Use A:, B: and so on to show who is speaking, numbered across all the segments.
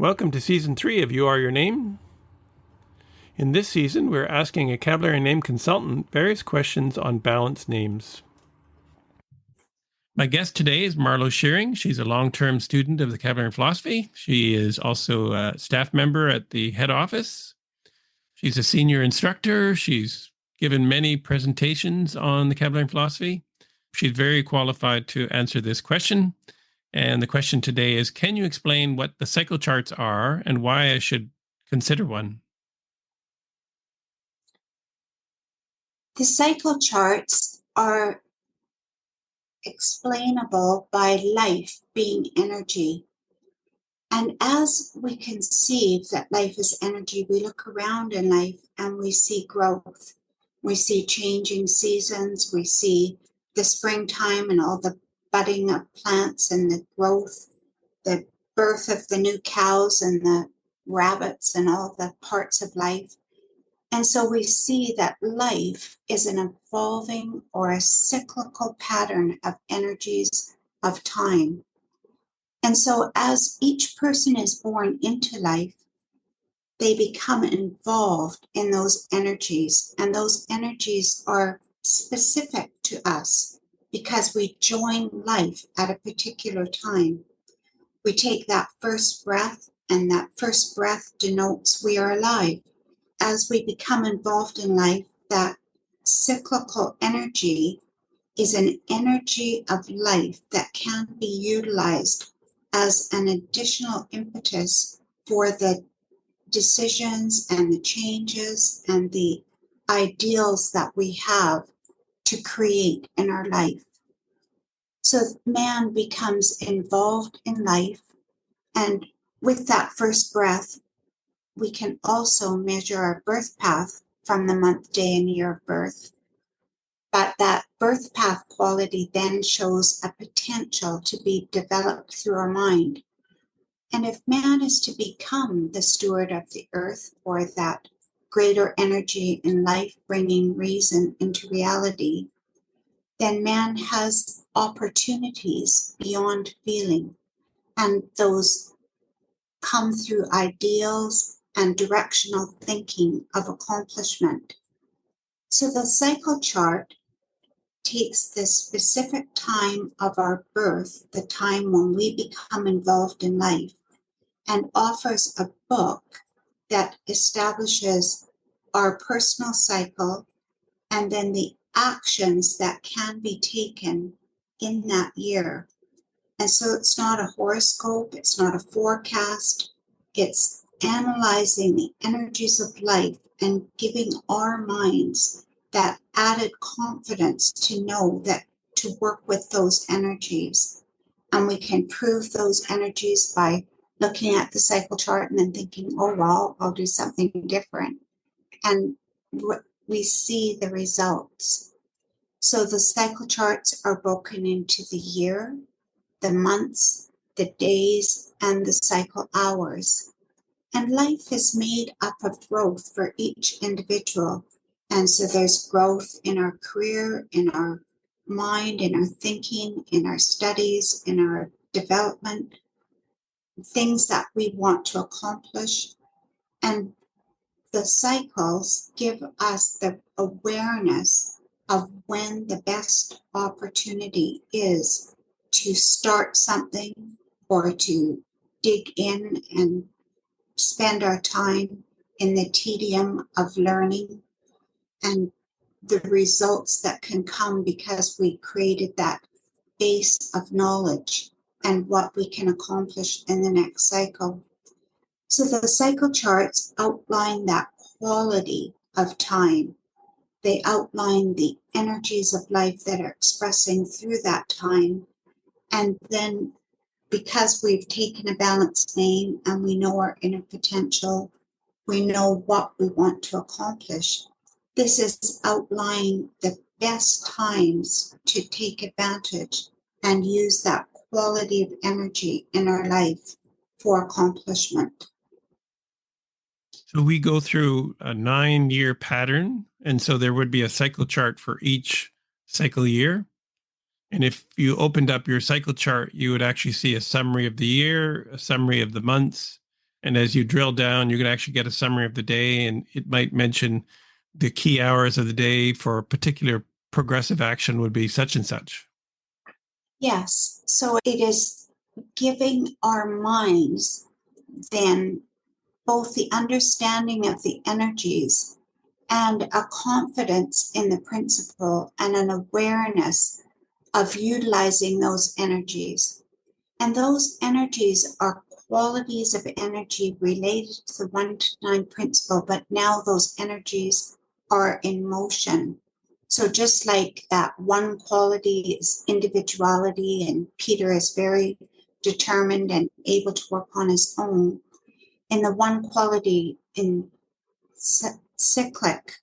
A: Welcome to Season 3 of You Are Your Name. In this season, we're asking a vocabulary name consultant various questions on balanced names. My guest today is Marlo Shearing. She's a long-term student of vocabulary and philosophy. She is also a staff member at the head office. She's a senior instructor. She's given many presentations on the vocabulary and philosophy. She's very qualified to answer this question. And the question today is, can you explain what the cycle charts are and why I should consider one?
B: The cycle charts are explainable by life being energy. And as we conceive that life is energy, we look around in life and we see growth. We see changing seasons. We see the springtime and all the budding of plants and the growth, the birth of the new cows and the rabbits and all the parts of life. And so we see that life is an evolving or a cyclical pattern of energies of time. And so as each person is born into life, they become involved in those energies. And those energies are specific to us because we join life at a particular time. We take that first breath, and that first breath denotes we are alive. As we become involved in life, that cyclical energy is an energy of life that can be utilized as an additional impetus for the decisions and the changes and the ideals that we have to create in our life. So man becomes involved in life, and with that first breath, we can also measure our birth path from the month, day, and year of birth. But that birth path quality then shows a potential to be developed through our mind. And if man is to become the steward of the earth, or that greater energy in life bringing reason into reality, then man has opportunities beyond feeling. And those come through ideals and directional thinking of accomplishment. So the cycle chart takes the specific time of our birth, the time when we become involved in life, and offers a book that establishes our personal cycle and then the actions that can be taken in that year. And so it's not a horoscope, it's not a forecast, it's analyzing the energies of life and giving our minds that added confidence to know that to work with those energies. And we can prove those energies by looking at the cycle chart and then thinking, oh, well, I'll do something different. And we see the results. So the cycle charts are broken into the year, the months, the days, and the cycle hours. And life is made up of growth for each individual. And so there's growth in our career, in our mind, in our thinking, in our studies, in our development, things that we want to accomplish. And the cycles give us the awareness of when the best opportunity is to start something or to dig in and spend our time in the tedium of learning and the results that can come because we created that base of knowledge and what we can accomplish in the next cycle. So the cycle charts outline that quality of time. They outline the energies of life that are expressing through that time. And then because we've taken a balanced name and we know our inner potential, we know what we want to accomplish. This is outlining the best times to take advantage and use that quality of energy in our life for accomplishment.
A: So we go through a 9-year pattern, and so there would be a cycle chart for each cycle year. And if you opened up your cycle chart, you would actually see a summary of the year, a summary of the months, And as you drill down, you can actually get a summary of the day, and it might mention the key hours of the day for a particular progressive action would be such and such.
B: Yes. So it is giving our minds then both the understanding of the energies and a confidence in the principle and an awareness of utilizing those energies. And those energies are qualities of energy related to the 1 to 9 principle, but now those energies are in motion. So just like that one quality is individuality, and Peter is very determined and able to work on his own, in the one quality in cyclic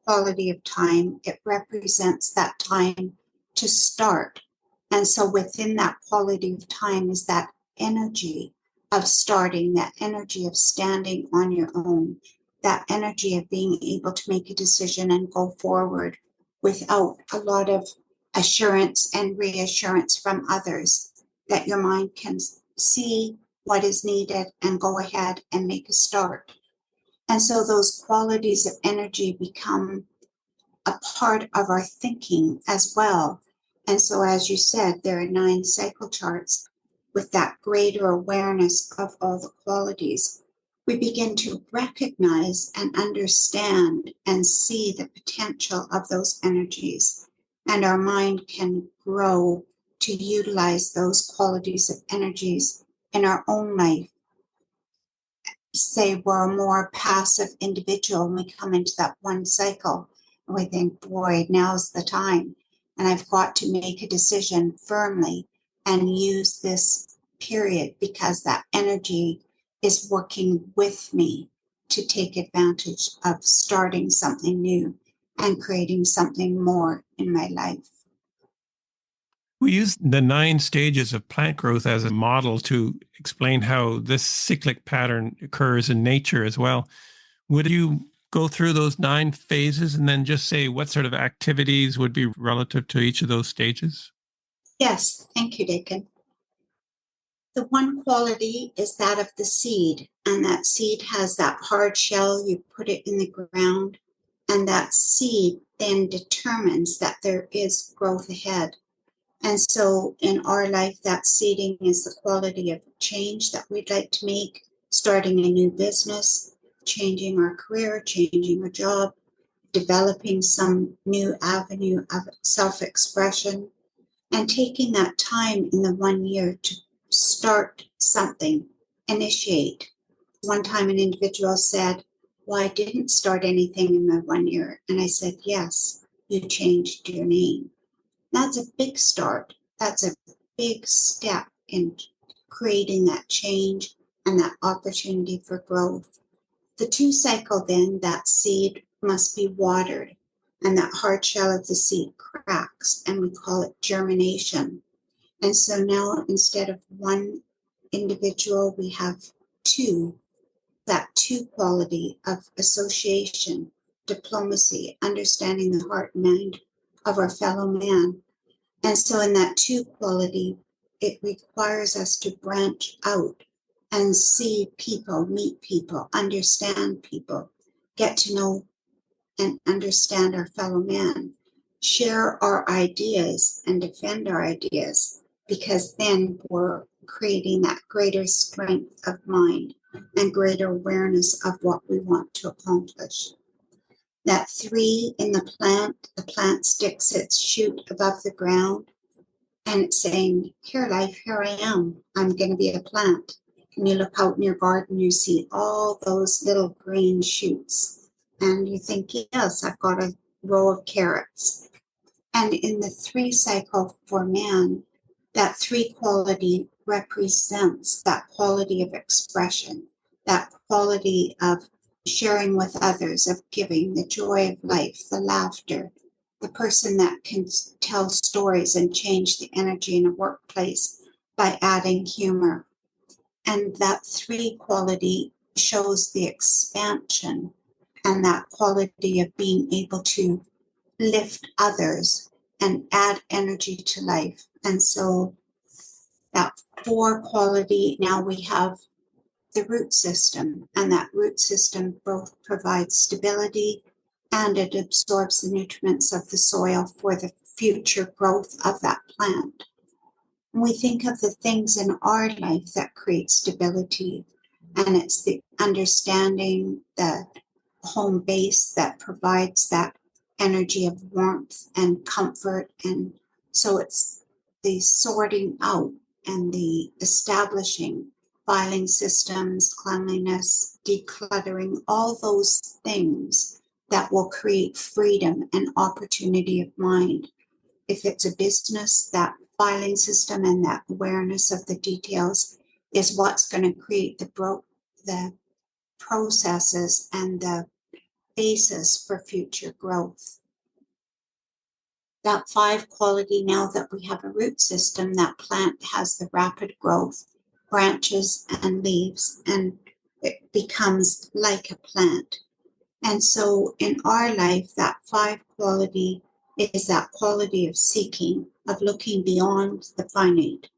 B: quality of time, it represents that time to start. And so within that quality of time is that energy of starting, that energy of standing on your own, that energy of being able to make a decision and go forward without a lot of assurance and reassurance from others, that your mind can see what is needed and go ahead and make a start. And so those qualities of energy become a part of our thinking as well. And so, as you said, there are 9 cycle charts with that greater awareness of all the qualities. We begin to recognize and understand and see the potential of those energies. And our mind can grow to utilize those qualities of energies in our own life. Say we're a more passive individual and we come into that one cycle and we think, boy, now's the time. And I've got to make a decision firmly and use this period because that energy is working with me to take advantage of starting something new and creating something more in my life.
A: We use the 9 stages of plant growth as a model to explain how this cyclic pattern occurs in nature as well. Would you go through those 9 phases and then just say what sort of activities would be relative to each of those stages?
B: Yes, thank you, Deacon. The one quality is that of the seed, and that seed has that hard shell. You put it in the ground, and that seed then determines that there is growth ahead. And so in our life, that seeding is the quality of change that we'd like to make, starting a new business, changing our career, changing our job, developing some new avenue of self-expression, and taking that time in the 1 year to start something, initiate. One time an individual said, well, I didn't start anything in my 1 year. And I said, yes, you changed your name. That's a big start. That's a big step in creating that change and that opportunity for growth. The 2 cycle then, that seed must be watered and that hard shell of the seed cracks, and we call it germination. And so now instead of 1 individual, we have 2, that 2 quality of association, diplomacy, understanding the heart and mind of our fellow man. And so in that 2 quality, it requires us to branch out and see people, meet people, understand people, get to know and understand our fellow man, share our ideas and defend our ideas, because then we're creating that greater strength of mind and greater awareness of what we want to accomplish. That 3 in the plant sticks its shoot above the ground and it's saying, here life, here I am, I'm going to be a plant. And you look out in your garden, you see all those little green shoots. And you think, yes, I've got a row of carrots. And in the 3 cycle for man, that 3 quality represents that quality of expression, that quality of sharing with others, of giving, the joy of life, the laughter, the person that can tell stories and change the energy in a workplace by adding humor. And that 3 quality shows the expansion and that quality of being able to lift others and add energy to life. And so that 4 quality, now we have the root system, and that root system both provides stability and it absorbs the nutrients of the soil for the future growth of that plant. We think of the things in our life that create stability, and it's the understanding the home base that provides that energy of warmth and comfort. And so it's the sorting out and the establishing filing systems, cleanliness, decluttering, all those things that will create freedom and opportunity of mind. If it's a business, that filing system and that awareness of the details is what's going to create the processes and the basis for future growth. That 5 quality, now that we have a root system, that plant has the rapid growth, branches and leaves, and it becomes like a plant. And so in our life, that 5 quality is that quality of seeking, of looking beyond the finite.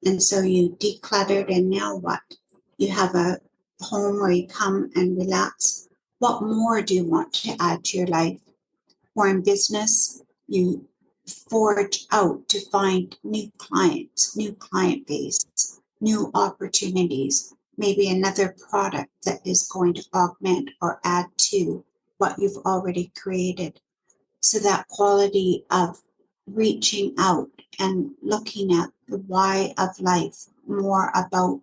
B: And so you decluttered, and now what? You have a home where you come and relax. What more do you want to add to your life? Or in business, you forge out to find new clients, new client base, new opportunities, maybe another product that is going to augment or add to what you've already created. So that quality of reaching out and looking at the why of life, more about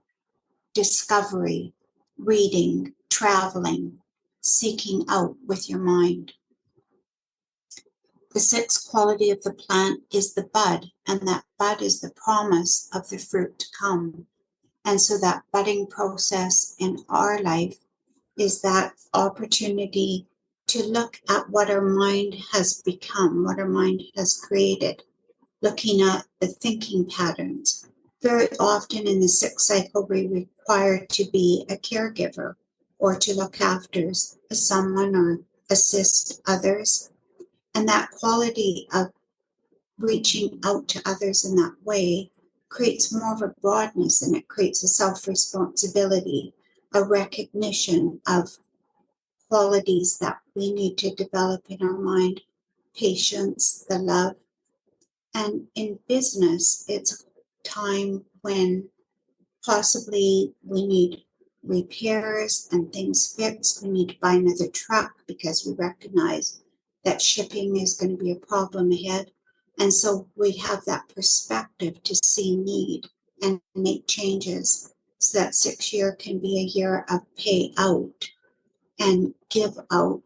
B: discovery, reading, traveling, seeking out with your mind. The 6th quality of the plant is the bud, and that bud is the promise of the fruit to come. And so that budding process in our life is that opportunity to look at what our mind has become, what our mind has created, looking at the thinking patterns. Very often in the 6th cycle, we're required to be a caregiver or to look after someone or assist others. And that quality of reaching out to others in that way creates more of a broadness, and it creates a self-responsibility, a recognition of qualities that we need to develop in our mind, patience, the love. And in business, it's a time when possibly we need repairs and things fixed. We need to buy another truck because we recognize that shipping is going to be a problem ahead. And so we have that perspective to see need and make changes so that 6th year can be a year of pay out and give out.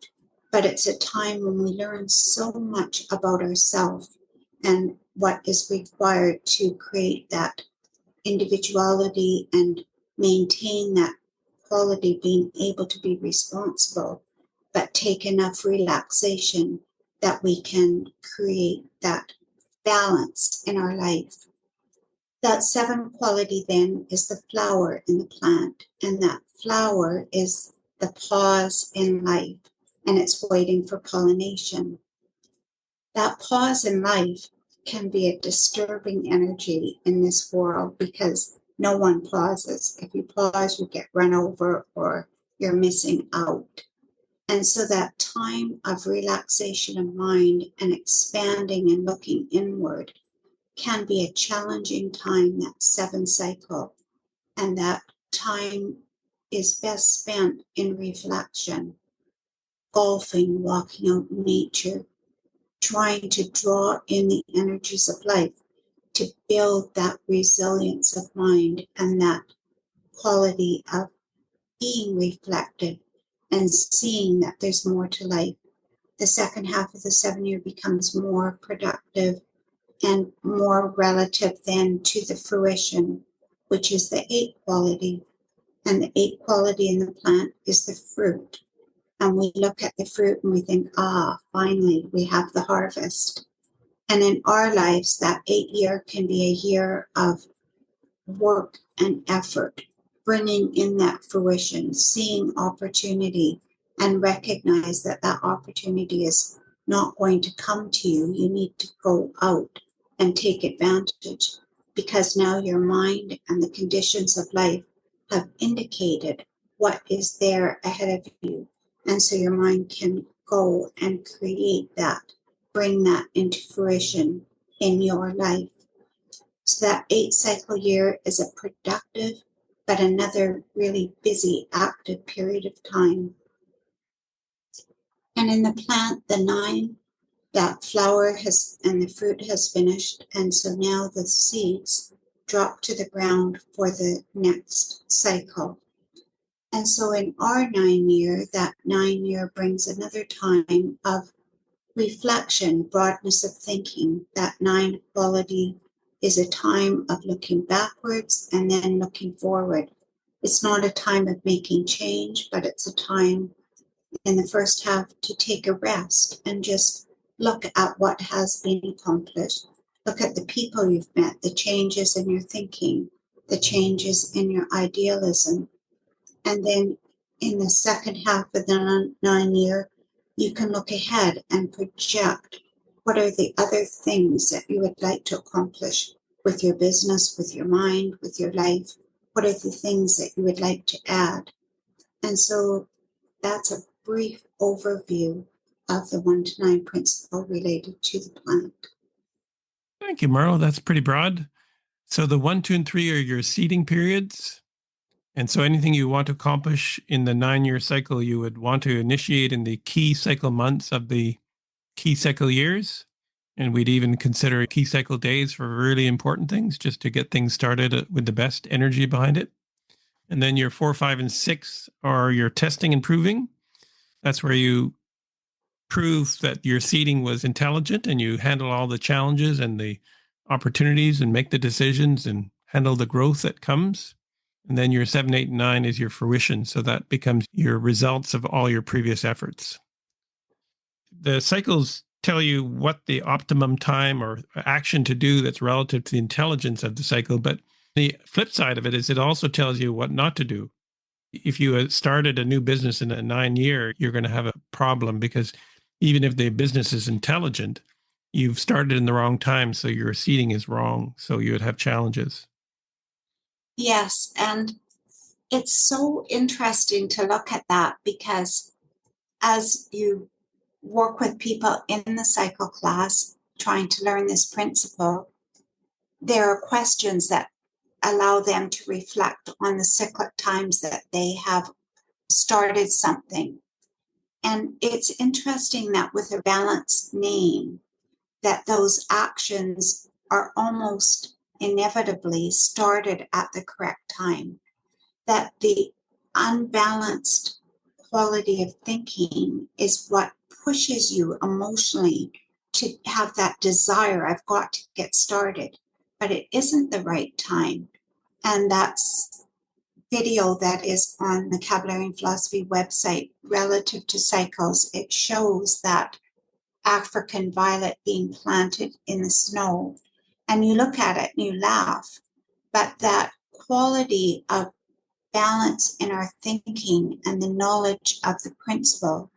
B: But it's a time when we learn so much about ourselves and what is required to create that individuality and maintain that quality, being able to be responsible, but take enough relaxation that we can create that balance in our life. That 7th quality then is the flower in the plant, and that flower is the pause in life, and it's waiting for pollination. That pause in life can be a disturbing energy in this world because no one pauses. If you pause, you get run over or you're missing out. And so that time of relaxation of mind and expanding and looking inward can be a challenging time, that 7th cycle. And that time is best spent in reflection, golfing, walking out in nature, trying to draw in the energies of life to build that resilience of mind and that quality of being reflective and seeing that there's more to life. The second half of the 7 year becomes more productive and more relative then to the fruition, which is the 8th quality. And the 8th quality in the plant is the fruit. And we look at the fruit and we think, finally, we have the harvest. And in our lives, that 8 year can be a year of work and effort, bringing in that fruition, seeing opportunity, and recognize that that opportunity is not going to come to you. You need to go out and take advantage because now your mind and the conditions of life have indicated what is there ahead of you. And so your mind can go and create that, bring that into fruition in your life. So that 8-cycle year is a productive, but another really busy, active period of time. And in the plant, the 9, that flower has and the fruit has finished, and so now the seeds drop to the ground for the next cycle. And so in our 9 year, that 9 year brings another time of reflection, broadness of thinking. That 9 quality is a time of looking backwards and then looking forward. It's not a time of making change, but it's a time in the first half to take a rest and just look at what has been accomplished. Look at the people you've met, the changes in your thinking, the changes in your idealism. And then in the second half of the 9 year, you can look ahead and project what are the other things that you would like to accomplish with your business, with your mind, with your life. What are the things that you would like to add? And so that's a brief overview of the 1 to 9 principle related to the plant.
A: Thank you, Marlo. That's pretty broad. So the 1, 2, and 3 are your seeding periods. And so anything you want to accomplish in the 9-year cycle, you would want to initiate in the key cycle months of the key cycle years. And we'd even consider key cycle days for really important things, just to get things started with the best energy behind it. And then your 4, 5, and 6 are your testing and proving. That's where you prove that your seeding was intelligent and you handle all the challenges and the opportunities and make the decisions and handle the growth that comes. And then your 7, 8, and 9 is your fruition. So that becomes your results of all your previous efforts. The cycles tell you what the optimum time or action to do that's relative to the intelligence of the cycle. But the flip side of it is it also tells you what not to do. If you started a new business in a 9 year, you're going to have a problem, because even if the business is intelligent, you've started in the wrong time. So your seeding is wrong. So you would have challenges.
B: Yes, and it's so interesting to look at that, because as you work with people in the cycle class trying to learn this principle, there are questions that allow them to reflect on the cyclic times that they have started something. And it's interesting that with a balanced name, that those actions are almost inevitably started at the correct time, that the unbalanced quality of thinking is what pushes you emotionally to have that desire, I've got to get started, but it isn't the right time. And that's video that is on the Vocabulary and Philosophy website relative to cycles. It shows that African violet being planted in the snow, and you look at it and you laugh, but that quality of balance in our thinking and the knowledge of the principle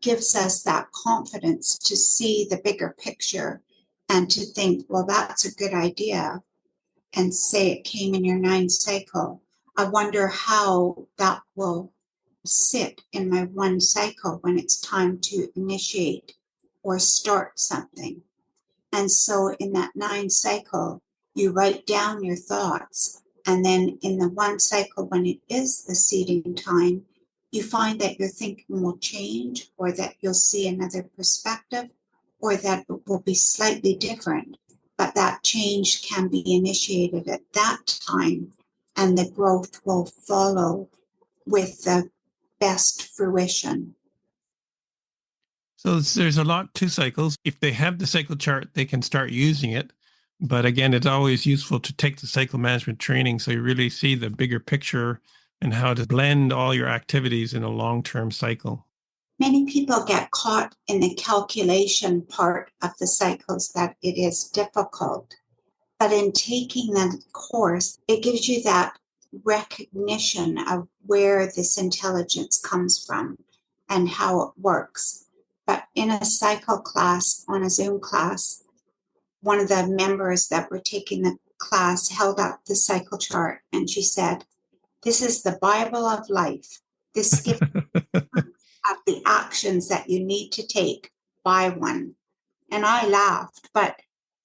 B: gives us that confidence to see the bigger picture and to think, well, that's a good idea, and say it came in your 9 cycle. I wonder how that will sit in my 1 cycle when it's time to initiate or start something. And so in that 9 cycle, you write down your thoughts. And then in the 1 cycle, when it is the seeding time, you find that your thinking will change, or that you'll see another perspective, or that it will be slightly different. But that change can be initiated at that time, and the growth will follow with the best fruition.
A: So there's a lot to cycles. If they have the cycle chart, they can start using it. But again, it's always useful to take the cycle management training so you really see the bigger picture and how to blend all your activities in a long-term cycle.
B: Many people get caught in the calculation part of the cycles, that it is difficult. But in taking the course, it gives you that recognition of where this intelligence comes from and how it works. But in a cycle class, on a Zoom class, one of the members that were taking the class held up the cycle chart and she said, This is the Bible of life. This gives of the actions that you need to take by one. And I laughed, but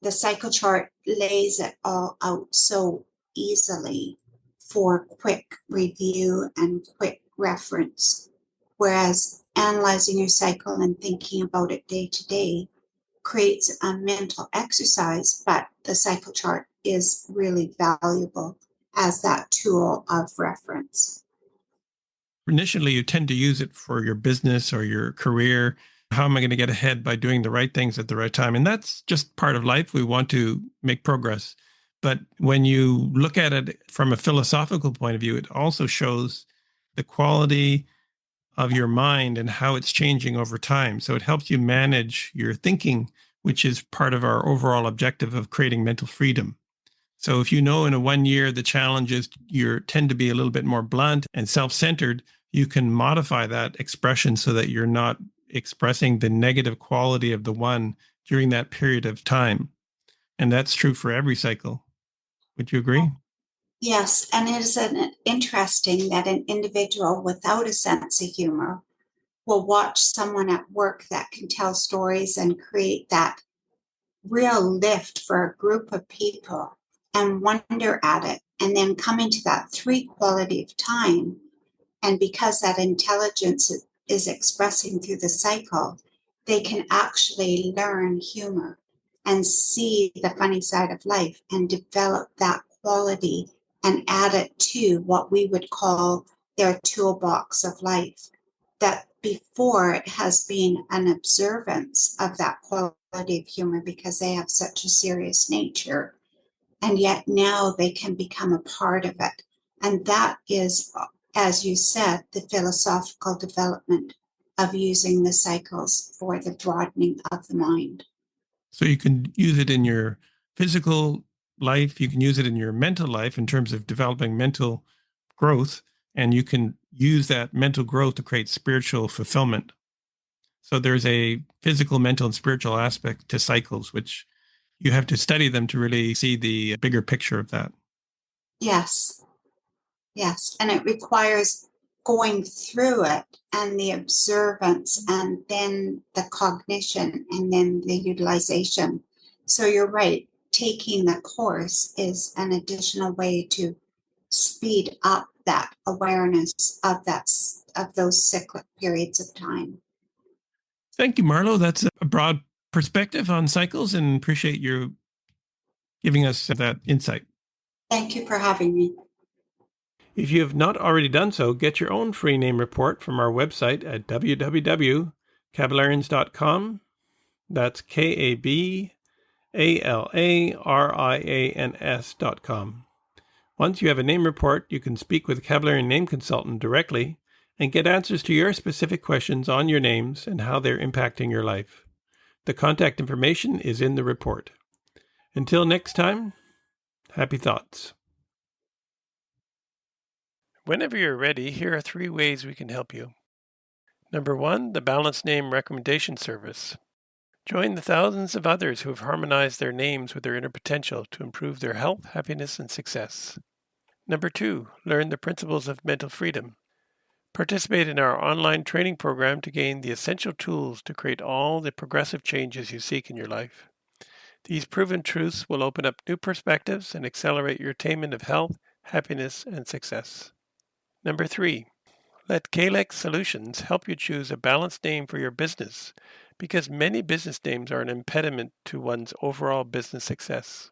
B: the cycle chart lays it all out so easily for quick review and quick reference. Whereas analyzing your cycle and thinking about it day to day creates a mental exercise, but the cycle chart is really valuable as that tool of reference.
A: Initially, you tend to use it for your business or your career. How am I going to get ahead by doing the right things at the right time? And that's just part of life. We want to make progress. But when you look at it from a philosophical point of view, it also shows the quality of your mind and how it's changing over time. So it helps you manage your thinking, which is part of our overall objective of creating mental freedom. So if you know in a 1 year the challenge is you tend to be a little bit more blunt and self-centered, you can modify that expression so that you're not expressing the negative quality of the one during that period of time. And that's true for every cycle. Would you agree?
B: Yes, and it is interesting that an individual without a sense of humor will watch someone at work that can tell stories and create that real lift for a group of people and wonder at it, and then come into that three quality of time. And because that intelligence is expressing through the cycle, they can actually learn humor and see the funny side of life and develop that quality and add it to what we would call their toolbox of life. That before it has been an observance of that quality of humor because they have such a serious nature. And yet now they can become a part of it. And that is, as you said, the philosophical development of using the cycles for the broadening of the mind.
A: So you can use it in your physical life, you can use it in your mental life in terms of developing mental growth, and you can use that mental growth to create spiritual fulfillment. So there's a physical, mental, and spiritual aspect to cycles, which you have to study them to really see the bigger picture of that.
B: Yes, yes. And it requires going through it and the observance and then the cognition and then the utilization. So you're right. Taking the course is an additional way to speed up that awareness of those cyclic periods of time.
A: Thank you, Marlo. That's a broad perspective on cycles, and appreciate you giving us that insight.
B: Thank you for having me.
A: If you have not already done so, get your own free name report from our website at www.kabelarians.com. That's KABALARIANS.com. Once you have a name report, you can speak with a Kabelarian name consultant directly and get answers to your specific questions on your names and how they're impacting your life. The contact information is in the report. Until next time, happy thoughts. Whenever you're ready, here are 3 ways we can help you. Number 1, the Balanced Name Recommendation Service. Join the thousands of others who have harmonized their names with their inner potential to improve their health, happiness, and success. Number 2, learn the principles of mental freedom. Participate in our online training program to gain the essential tools to create all the progressive changes you seek in your life. These proven truths will open up new perspectives and accelerate your attainment of health, happiness, and success. Number 3, let Kalex Solutions help you choose a balanced name for your business, because many business names are an impediment to one's overall business success.